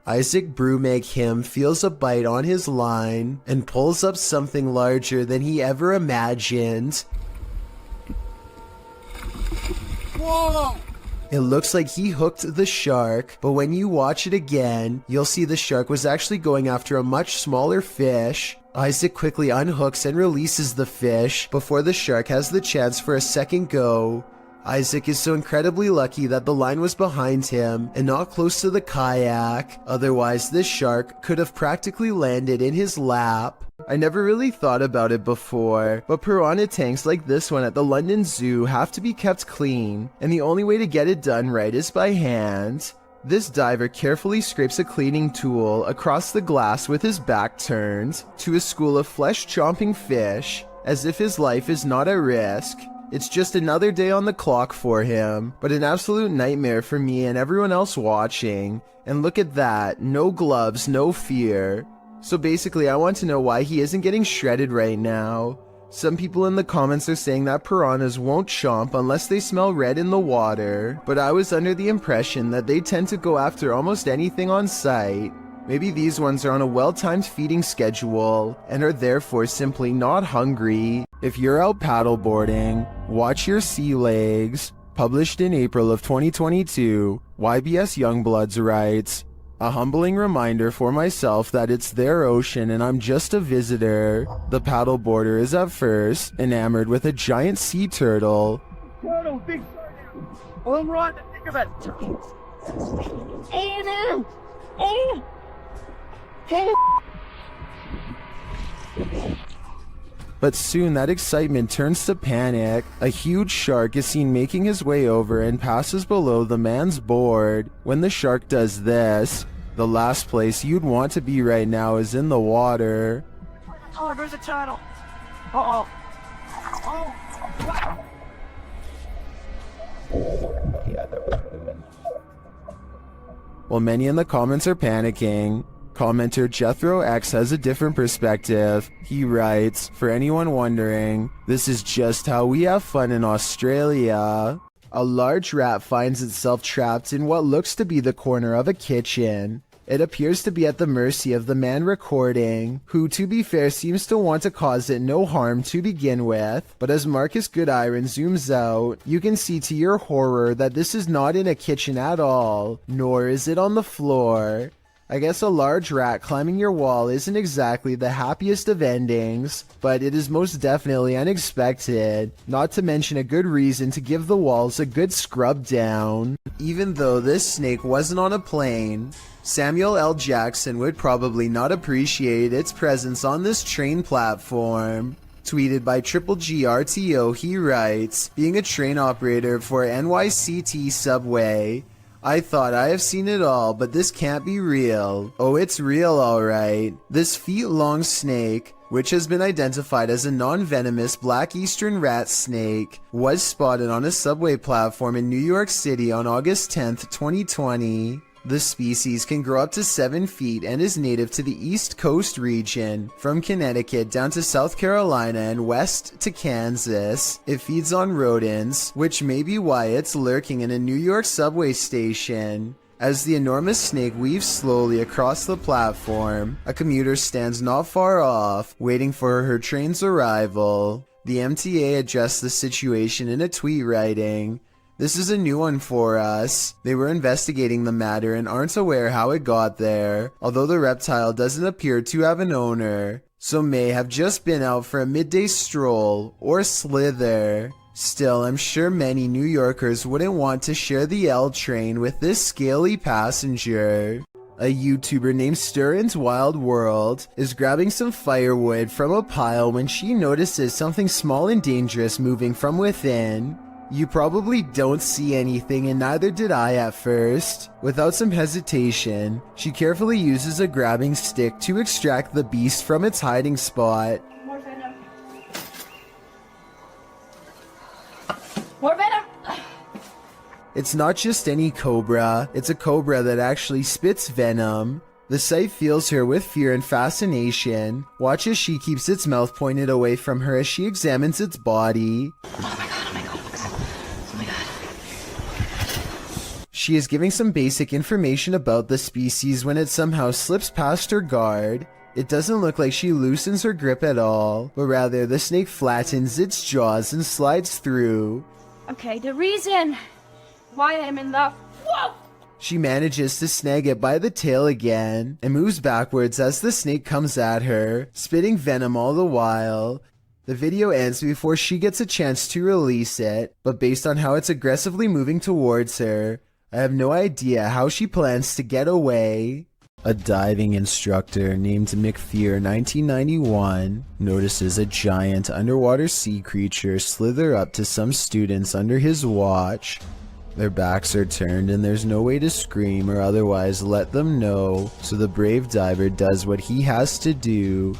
Isaac Brumig him feels a bite on his line and pulls up something larger than he ever imagined. Whoa! It looks like he hooked the shark, but when you watch it again, you'll see the shark was actually going after a much smaller fish. Isaac quickly unhooks and releases the fish before the shark has the chance for a second go. Isaac is so incredibly lucky that the line was behind him and not close to the kayak, otherwise this shark could have practically landed in his lap. I never really thought about it before, but piranha tanks like this one at the London Zoo have to be kept clean, and the only way to get it done right is by hand. This diver carefully scrapes a cleaning tool across the glass with his back turned to a school of flesh-chomping fish, as if his life is not at risk. It's just another day on the clock for him, but an absolute nightmare for me and everyone else watching. And look at that, no gloves, no fear. So basically I want to know why he isn't getting shredded right now. Some people in the comments are saying that piranhas won't chomp unless they smell red in the water, but I was under the impression that they tend to go after almost anything on sight. Maybe these ones are on a well-timed feeding schedule and are therefore simply not hungry. If you're out paddleboarding, watch your sea legs. Published in April of 2022, YBS Youngbloods writes, "A humbling reminder for myself that it's their ocean and I'm just a visitor. The paddleboarder is at first enamored with a giant sea turtle." Turtle, big turtle. Well, I'm right to think of it. Oh no! Oh! But soon that excitement turns to panic. A huge shark is seen making his way over and passes below the man's board. When the shark does this, the last place you'd want to be right now is in the water. Oh, there's a turtle. Uh-oh. Oh! While many in the comments are panicking, commenter Jethro X has a different perspective. He writes, "For anyone wondering, this is just how we have fun in Australia." A large rat finds itself trapped in what looks to be the corner of a kitchen. It appears to be at the mercy of the man recording, who to be fair seems to want to cause it no harm to begin with, but as Marcus Goodiron zooms out, you can see to your horror that this is not in a kitchen at all, nor is it on the floor. I guess a large rat climbing your wall isn't exactly the happiest of endings, but it is most definitely unexpected, not to mention a good reason to give the walls a good scrub down. Even though this snake wasn't on a plane, Samuel L. Jackson would probably not appreciate its presence on this train platform. Tweeted by Triple GRTO, he writes, "Being a train operator for NYCT Subway, I thought I have seen it all, but this can't be real." Oh, it's real alright. This feet-long snake, which has been identified as a non-venomous black eastern rat snake, was spotted on a subway platform in New York City on August 10th, 2020. The species can grow up to 7 feet and is native to the East Coast region, from Connecticut down to South Carolina and west to Kansas. It feeds on rodents, which may be why it's lurking in a New York subway station. As the enormous snake weaves slowly across the platform, a commuter stands not far off, waiting for her train's arrival. The MTA addressed the situation in a tweet writing, "This is a new one for us. They were investigating the matter and aren't aware how it got there, although the reptile doesn't appear to have an owner, so may have just been out for a midday stroll or slither. Still, I'm sure many New Yorkers wouldn't want to share the L train with this scaly passenger." A YouTuber named Stirrin's Wild World is grabbing some firewood from a pile when she notices something small and dangerous moving from within. You probably don't see anything, and neither did I at first. Without some hesitation, she carefully uses a grabbing stick to extract the beast from its hiding spot. More venom. More venom! It's not just any cobra, it's a cobra that actually spits venom. The sight fills her with fear and fascination. Watch as she keeps its mouth pointed away from her as she examines its body. Oh my god, oh my god, oh my god. She is giving some basic information about the species when it somehow slips past her guard. It doesn't look like she loosens her grip at all, but rather the snake flattens its jaws and slides through. Okay, the reason why I'm in the... Whoa! She manages to snag it by the tail again and moves backwards as the snake comes at her, spitting venom all the while. The video ends before she gets a chance to release it, but based on how it's aggressively moving towards her, I have no idea how she plans to get away. A diving instructor named Macleod 1991 notices a giant underwater sea creature slither up to some students under his watch. Their backs are turned and there's no way to scream or otherwise let them know, so the brave diver does what he has to do.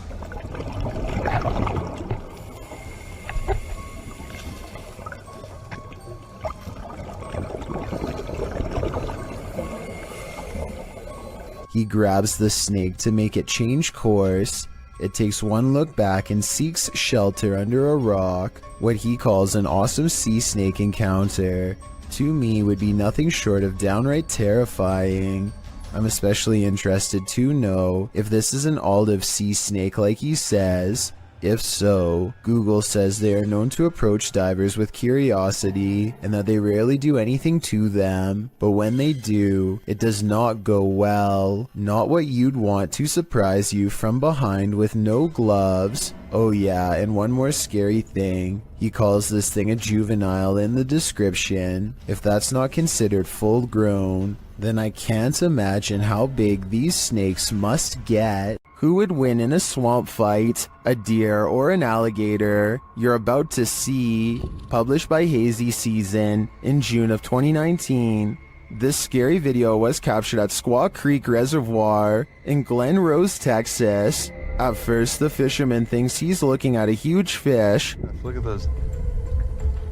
He grabs the snake to make it change course. It takes one look back and seeks shelter under a rock. What he calls an awesome sea snake encounter, to me, would be nothing short of downright terrifying. I'm especially interested to know if this is an olive sea snake like he says. If so, Google says they are known to approach divers with curiosity and that they rarely do anything to them, but when they do, it does not go well. Not what you'd want to surprise you from behind with no gloves. Oh yeah, and one more scary thing. He calls this thing a juvenile in the description. If that's not considered full grown, then I can't imagine how big these snakes must get. Who would win in a swamp fight, a deer or an alligator? You're about to see. Published by Hazy Season in June of 2019. This scary video was captured at Squaw Creek Reservoir in Glen Rose, Texas. At first, the fisherman thinks he's looking at a huge fish. Look at those.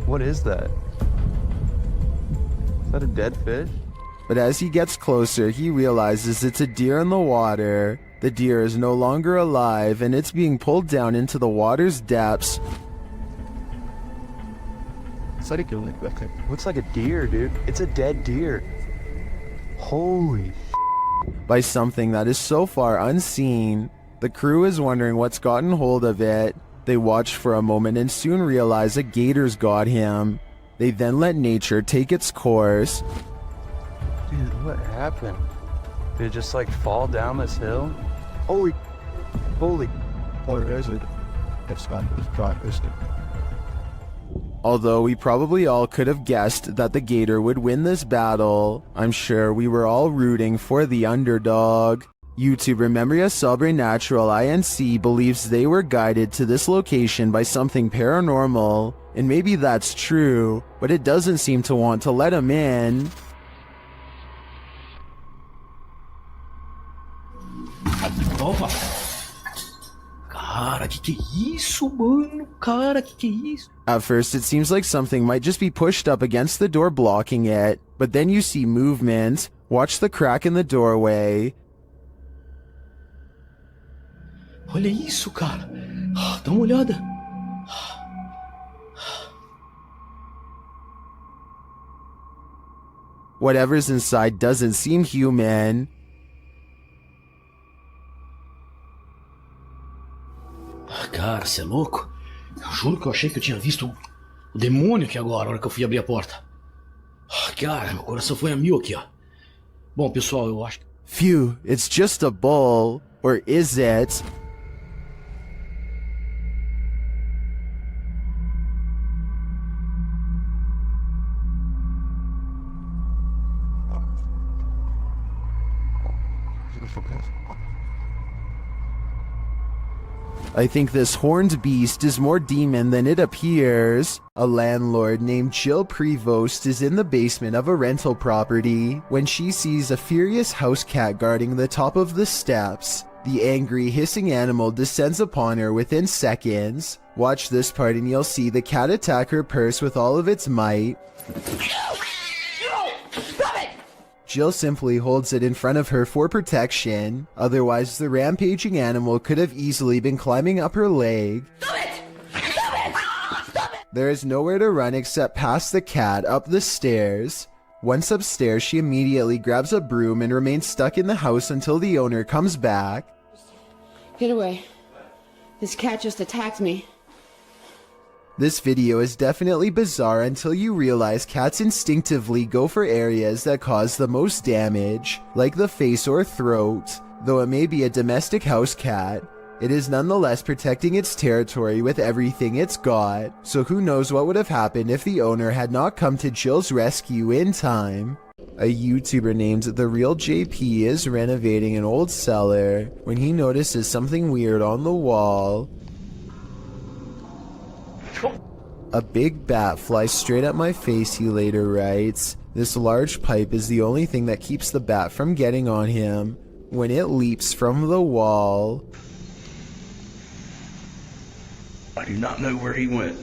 What is that? Is that a dead fish? But as he gets closer, he realizes it's a deer in the water. The deer is no longer alive and it's being pulled down into the water's depths. Looks like a deer, dude. It's a dead deer. Holy By something that is so far unseen. The crew is wondering what's gotten hold of it. They watch for a moment and soon realize a gator's got him. They then let nature take its course. dude, what happened? Did it just like fall down this hill? Holy. Although we probably all could have guessed that the gator would win this battle, I'm sure we were all rooting for the underdog. YouTuber Memoria Sobrenatural INC believes they were guided to this location by something paranormal, and maybe that's true, but it doesn't seem to want to let him in. Opa! Cara, que é isso, mano? Cara, que é isso? At first, it seems like something might just be pushed up against the door blocking it, but then you see movement. Watch the crack in the doorway. Olha isso, cara. Dá uma olhada. Whatever's inside doesn't seem human. Cara, você é louco? Eu juro que eu achei que eu tinha visto o demônio aqui agora, na hora que eu fui abrir a porta. Cara, meu coração foi a mil aqui, ó. Bom, pessoal, eu acho que... Phew, it's just a bull. Or is it? I think this horned beast is more demon than it appears. A landlord named Jill Prevost is in the basement of a rental property when she sees a furious house cat guarding the top of the steps. The angry, hissing animal descends upon her within seconds. Watch this part and you'll see the cat attack her purse with all of its might. Jill simply holds it in front of her for protection, otherwise the rampaging animal could have easily been climbing up her leg. Stop it! Stop it! Stop it! There is nowhere to run except past the cat up the stairs. Once upstairs, she immediately grabs a broom and remains stuck in the house until the owner comes back. Get away. This cat just attacked me. This video is definitely bizarre until you realize cats instinctively go for areas that cause the most damage, like the face or throat. Though it may be a domestic house cat, it is nonetheless protecting its territory with everything it's got, so who knows what would have happened if the owner had not come to Jill's rescue in time. A YouTuber named The Real JP is renovating an old cellar when he notices something weird on the wall. A big bat flies straight at my face, he later writes. This large pipe is the only thing that keeps the bat from getting on him when it leaps from the wall. I do not know where he went.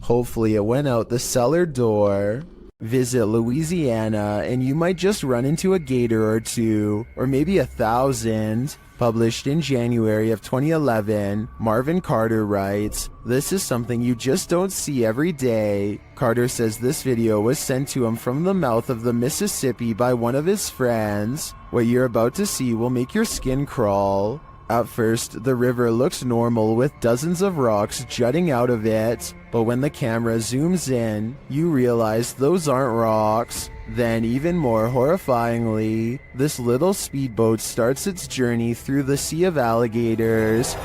Hopefully it went out the cellar door. Visit Louisiana and you might just run into a gator or two, or maybe 1,000. Published in January of 2011, Marvin Carter writes, "This is something you just don't see every day." Carter says this video was sent to him from the mouth of the Mississippi by one of his friends. What you're about to see will make your skin crawl. At first, the river looks normal with dozens of rocks jutting out of it, but when the camera zooms in, you realize those aren't rocks. Then, even more horrifyingly, this little speedboat starts its journey through the sea of alligators.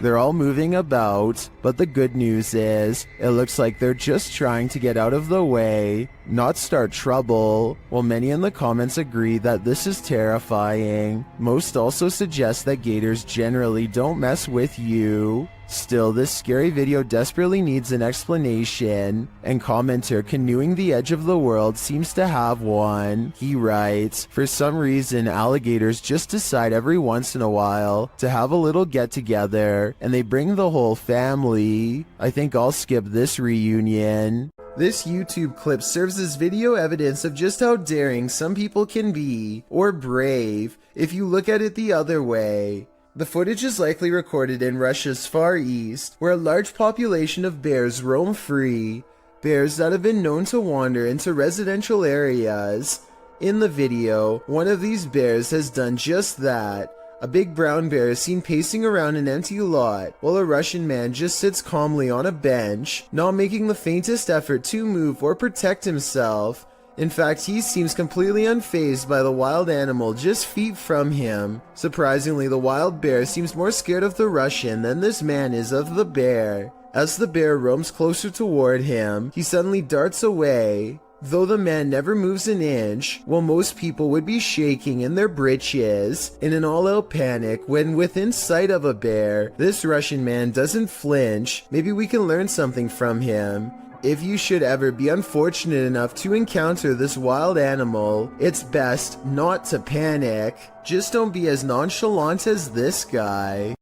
They're all moving about, but the good news is, it looks like they're just trying to get out of the way, not start trouble. While many in the comments agree that this is terrifying, most also suggest that gators generally don't mess with you. Still, this scary video desperately needs an explanation, and commenter Canoeing the Edge of the World seems to have one. He writes, "For some reason, alligators just decide every once in a while to have a little get-together, and they bring the whole family. I think I'll skip this reunion." This YouTube clip serves as video evidence of just how daring some people can be, or brave, if you look at it the other way. The footage is likely recorded in Russia's Far East, where a large population of bears roam free, bears that have been known to wander into residential areas. In the video, one of these bears has done just that. A big brown bear is seen pacing around an empty lot, while a Russian man just sits calmly on a bench, not making the faintest effort to move or protect himself. In fact, he seems completely unfazed by the wild animal just feet from him. Surprisingly, the wild bear seems more scared of the Russian than this man is of the bear. As the bear roams closer toward him, he suddenly darts away. Though the man never moves an inch, while most people would be shaking in their britches in an all-out panic when within sight of a bear, this Russian man doesn't flinch. Maybe we can learn something from him. If you should ever be unfortunate enough to encounter this wild animal, it's best not to panic. Just don't be as nonchalant as this guy.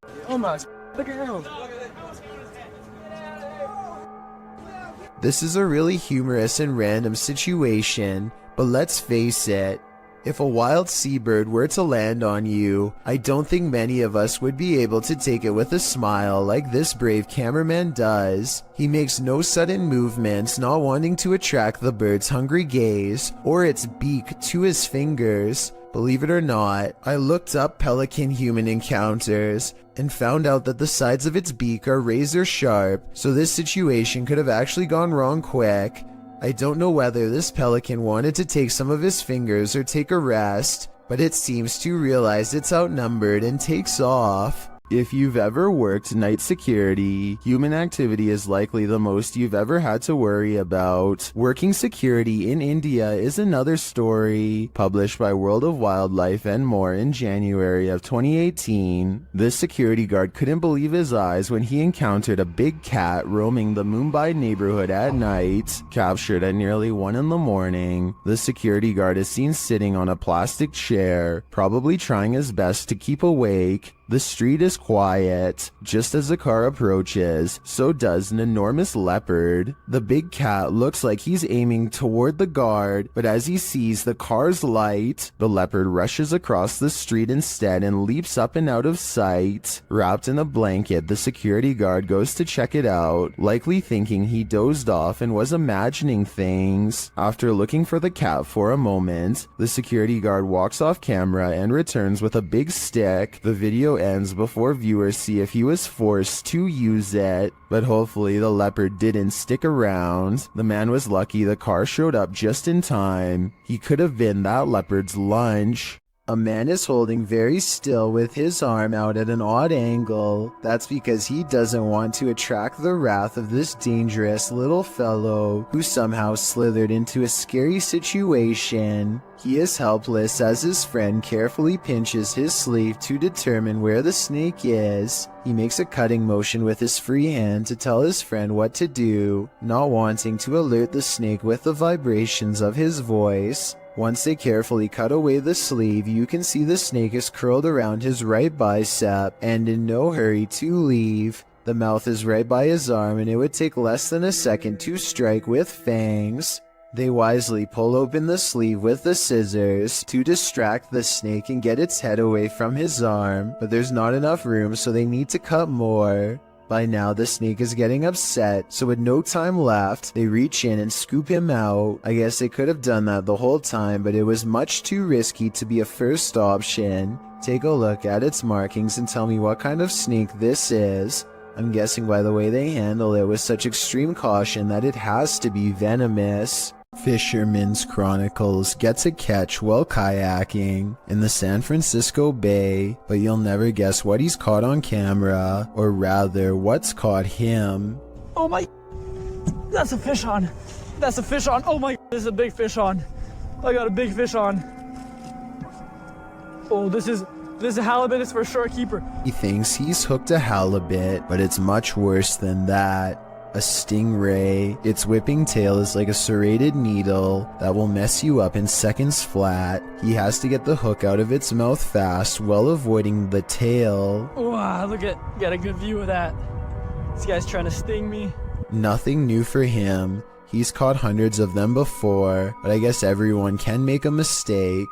This is a really humorous and random situation, but let's face it. If a wild seabird were to land on you, I don't think many of us would be able to take it with a smile like this brave cameraman does. He makes no sudden movements, not wanting to attract the bird's hungry gaze or its beak to his fingers. Believe it or not, I looked up pelican human encounters and found out that the sides of its beak are razor sharp, so this situation could have actually gone wrong quick. I don't know whether this pelican wanted to take some of his fingers or take a rest, but it seems to realize it's outnumbered and takes off. If you've ever worked night security, human activity is likely the most you've ever had to worry about. Working security in India is another story, published by World of Wildlife and More in January of 2018. This security guard couldn't believe his eyes when he encountered a big cat roaming the Mumbai neighborhood at night. Captured at nearly 1 in the morning, the security guard is seen sitting on a plastic chair, probably trying his best to keep awake. The street is quiet. Just as the car approaches, so does an enormous leopard. The big cat looks like he's aiming toward the guard, but as he sees the car's light, the leopard rushes across the street instead and leaps up and out of sight. Wrapped in a blanket, the security guard goes to check it out, likely thinking he dozed off and was imagining things. After looking for the cat for a moment, the security guard walks off camera and returns with a big stick. The video ends before viewers see if he was forced to use it, but hopefully the leopard didn't stick around. The man was lucky the car showed up just in time. He could have been that leopard's lunch. A man is holding very still with his arm out at an odd angle. That's because he doesn't want to attract the wrath of this dangerous little fellow who somehow slithered into a scary situation. He is helpless as his friend carefully pinches his sleeve to determine where the snake is. He makes a cutting motion with his free hand to tell his friend what to do, not wanting to alert the snake with the vibrations of his voice. Once they carefully cut away the sleeve, you can see the snake is curled around his right bicep and in no hurry to leave. The mouth is right by his arm and it would take less than a second to strike with fangs. They wisely pull open the sleeve with the scissors to distract the snake and get its head away from his arm, but there's not enough room so they need to cut more. By now, the snake is getting upset, so with no time left, they reach in and scoop him out. I guess they could have done that the whole time, but it was much too risky to be a first option. Take a look at its markings and tell me what kind of snake this is. I'm guessing by the way they handle it with such extreme caution that it has to be venomous. Fisherman's Chronicles gets a catch while kayaking in the San Francisco Bay, but you'll never guess what he's caught on camera, or rather, what's caught him. Oh my, that's a fish on. That's a fish on. Oh my, there's a big fish on. I got a big fish on. Oh, this is a halibut. It's for sure a keeper. He thinks he's hooked a halibut, but it's much worse than that. A stingray. Its whipping tail is like a serrated needle that will mess you up in seconds flat. He has to get the hook out of its mouth fast while avoiding the tail. Wow, get a good view of that. This guy's trying to sting me. Nothing new for him. He's caught hundreds of them before, but I guess everyone can make a mistake.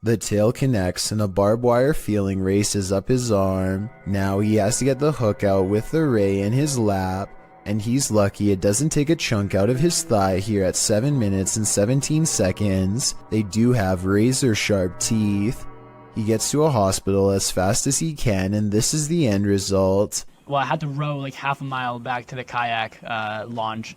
The tail connects and a barbed wire feeling races up his arm. Now he has to get the hook out with the ray in his lap, and he's lucky it doesn't take a chunk out of his thigh here at 7 minutes and 17 seconds. They do have razor sharp teeth. He gets to a hospital as fast as he can, and this is the end result. Well, I had to row like half a mile back to the kayak launch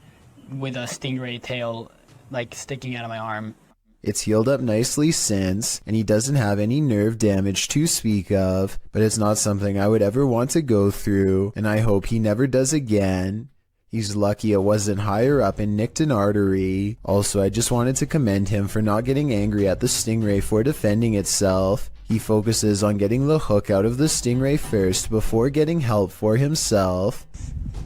with a stingray tail like sticking out of my arm. It's healed up nicely since, and he doesn't have any nerve damage to speak of, but it's not something I would ever want to go through, and I hope he never does again. He's lucky it wasn't higher up and nicked an artery. Also, I just wanted to commend him for not getting angry at the stingray for defending itself. He focuses on getting the hook out of the stingray first before getting help for himself.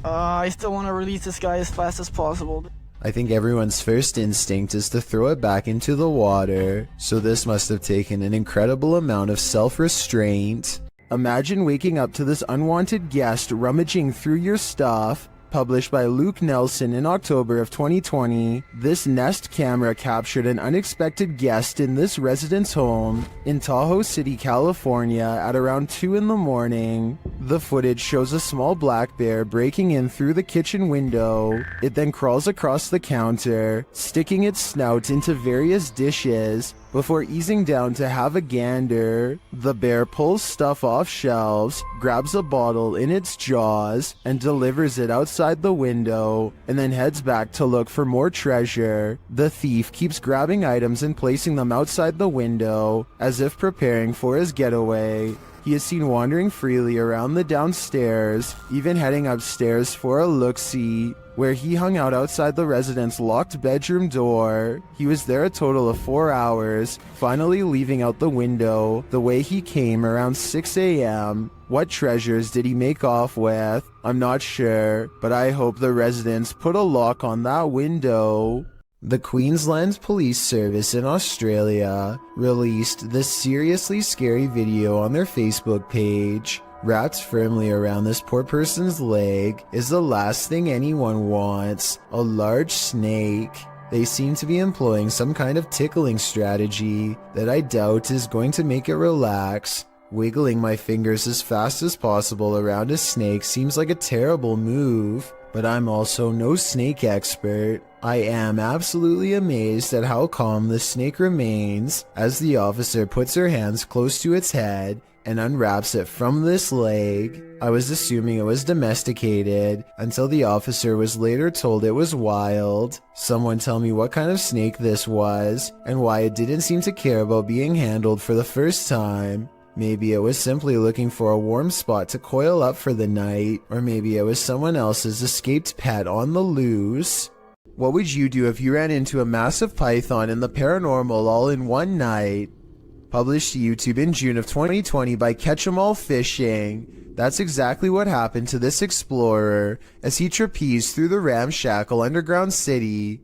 I still want to release this guy as fast as possible. I think everyone's first instinct is to throw it back into the water, so this must have taken an incredible amount of self-restraint. Imagine waking up to this unwanted guest rummaging through your stuff. Published by Luke Nelson in October of 2020, this Nest camera captured an unexpected guest in this resident's home in Tahoe City, California at around 2 in the morning. The footage shows a small black bear breaking in through the kitchen window. It then crawls across the counter, sticking its snout into various dishes before easing down to have a gander. The bear pulls stuff off shelves, grabs a bottle in its jaws, and delivers it outside the window, and then heads back to look for more treasure. The thief keeps grabbing items and placing them outside the window, as if preparing for his getaway. He is seen wandering freely around the downstairs, even heading upstairs for a look-see, where he hung out outside the resident's locked bedroom door. He was there a total of 4 hours, finally leaving out the window the way he came around 6 a.m. What treasures did he make off with? I'm not sure, but I hope the residents put a lock on that window. The Queensland Police Service in Australia released this seriously scary video on their Facebook page. Wrapped firmly around this poor person's leg is the last thing anyone wants, a large snake. They seem to be employing some kind of tickling strategy that I doubt is going to make it relax. Wiggling my fingers as fast as possible around a snake seems like a terrible move, but I'm also no snake expert. I am absolutely amazed at how calm the snake remains as the officer puts her hands close to its head and unwraps it from this leg. I was assuming it was domesticated until the officer was later told it was wild. Someone tell me what kind of snake this was and why it didn't seem to care about being handled for the first time. Maybe it was simply looking for a warm spot to coil up for the night, or maybe it was someone else's escaped pet on the loose. What would you do if you ran into a massive python in the paranormal all in one night? Published to YouTube in June of 2020 by Catch 'em All Fishing. That's exactly what happened to this explorer as he trapezed through the ramshackle underground city.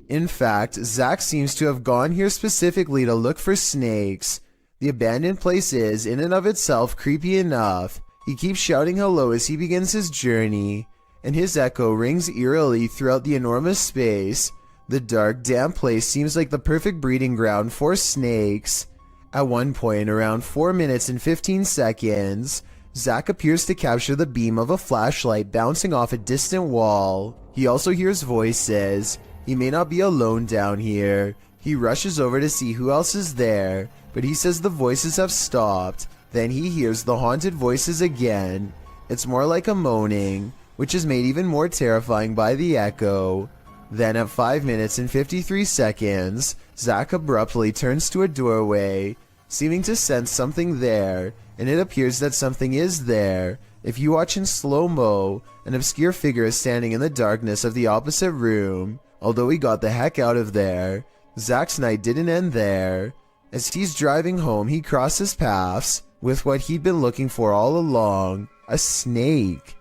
In fact, Zach seems to have gone here specifically to look for snakes. The abandoned place is, in and of itself, creepy enough. He keeps shouting hello as he begins his journey, and his echo rings eerily throughout the enormous space. The dark, damp place seems like the perfect breeding ground for snakes. At one point, around 4 minutes and 15 seconds, Zach appears to capture the beam of a flashlight bouncing off a distant wall. He also hears voices. He may not be alone down here. He rushes over to see who else is there, but he says the voices have stopped. Then he hears the haunted voices again. It's more like a moaning, which is made even more terrifying by the echo. Then at 5 minutes and 53 seconds, Zach abruptly turns to a doorway, seeming to sense something there, and it appears that something is there. If you watch in slow-mo, an obscure figure is standing in the darkness of the opposite room. Although he got the heck out of there, Zach's night didn't end there. As he's driving home, he crosses paths with what he'd been looking for all along, a snake.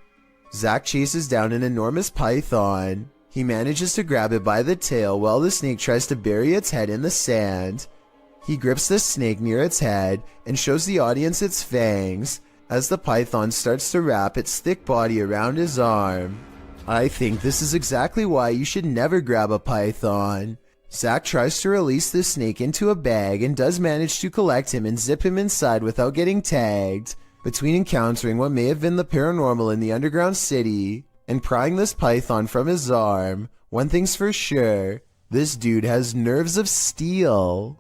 Zach chases down an enormous python. He manages to grab it by the tail while the snake tries to bury its head in the sand. He grips the snake near its head and shows the audience its fangs as the python starts to wrap its thick body around his arm. I think this is exactly why you should never grab a python. Zach tries to release the snake into a bag and does manage to collect him and zip him inside without getting tagged. Between encountering what may have been the paranormal in the underground city and prying this python from his arm, one thing's for sure, this dude has nerves of steel.